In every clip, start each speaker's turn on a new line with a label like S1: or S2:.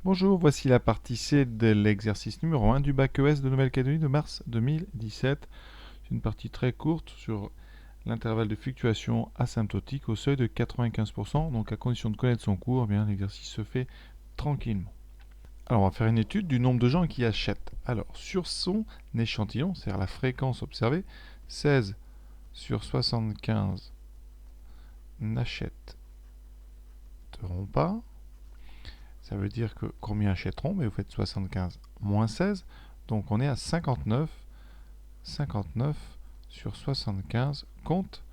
S1: Bonjour, voici la partie C de l'exercice numéro 1 du bac ES de Nouvelle-Calédonie de mars 2017. C'est une partie très courte sur l'intervalle de fluctuation asymptotique au seuil de 95%. Donc à condition de connaître son cours, eh bien l'exercice se fait tranquillement. Alors on va faire une étude du nombre de gens qui achètent. Alors sur son échantillon, c'est-à-dire la fréquence observée, 16 sur 75 n'achèteront pas. Ça veut dire que combien achèteront? Mais vous faites 75 moins 16. Donc on est à 59. 59 sur 75 compte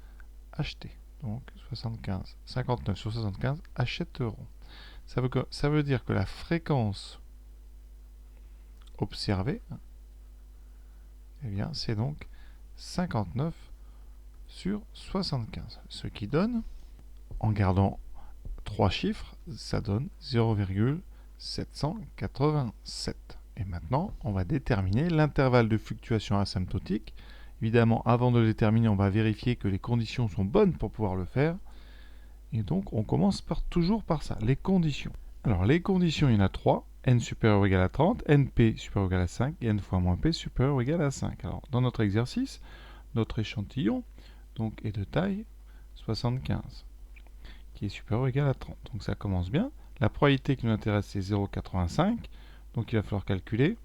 S1: acheter. Donc 75, 59 sur 75 achèteront. Ça veut dire que la fréquence observée, eh bien, c'est donc 59 sur 75. Ce qui donne, en gardant 3 chiffres, ça donne 0,787. Et maintenant, on va déterminer l'intervalle de fluctuation asymptotique. Évidemment, avant de le déterminer, on va vérifier que les conditions sont bonnes pour pouvoir le faire. Et donc, on commence toujours par ça, les conditions. Alors, les conditions, il y en a 3. N supérieur ou égal à 30, NP supérieur ou égal à 5 et N fois moins P supérieur ou égal à 5. Alors, dans notre exercice, notre échantillon donc, est de taille 75, qui est supérieur ou égal à 30. Donc, ça commence bien. La probabilité qui nous intéresse, c'est 0,85. Donc, il va falloir calculer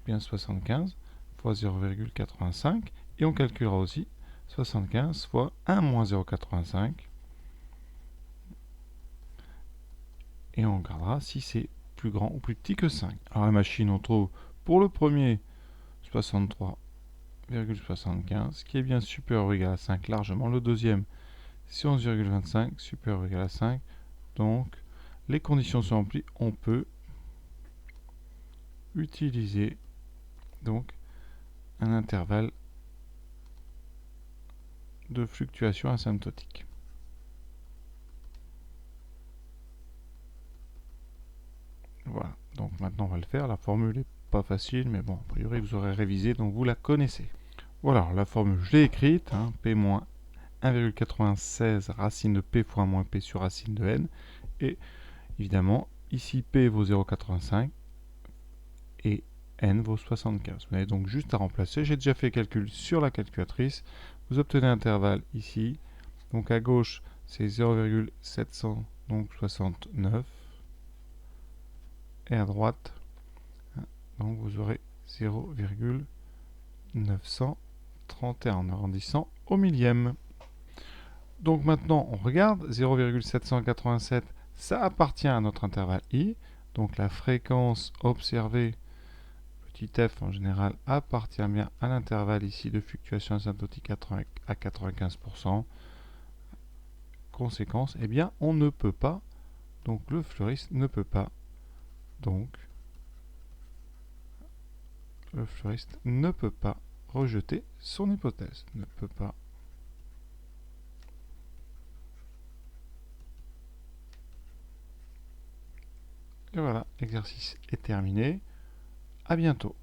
S1: bien 75 fois 0,85. Et on calculera aussi 75 fois 1 moins 0,85. Et on regardera si c'est plus grand ou plus petit que 5. Alors la machine, on trouve pour le premier 63,75, qui est bien supérieur ou égal à 5 largement. Le deuxième, c'est 11,25, supérieur ou égal à 5. Donc, les conditions sont remplies. On peut utiliser donc un intervalle de fluctuation asymptotique. Voilà, donc maintenant on va le faire. La formule n'est pas facile, mais bon, a priori vous aurez révisé, donc vous la connaissez. Voilà, la formule, je l'ai écrite, hein, P moins 1,96 racine de P fois moins P sur racine de N. Et évidemment, ici P vaut 0,85 et N vaut 75. Vous avez donc juste à remplacer. J'ai déjà fait le calcul sur la calculatrice. Vous obtenez l'intervalle ici. Donc à gauche, c'est 0,769. Et à droite, donc vous aurez 0,931 en arrondissant au millième. Donc maintenant, on regarde, 0,787, ça appartient à notre intervalle I. Donc la fréquence observée, petit f en général, appartient bien à l'intervalle ici de fluctuation asymptotique à 95%. Conséquence, eh bien, on ne peut pas, donc le fleuriste ne peut pas, donc le fleuriste ne peut pas rejeter son hypothèse, ne peut pas. Et voilà, l'exercice est terminé. À bientôt.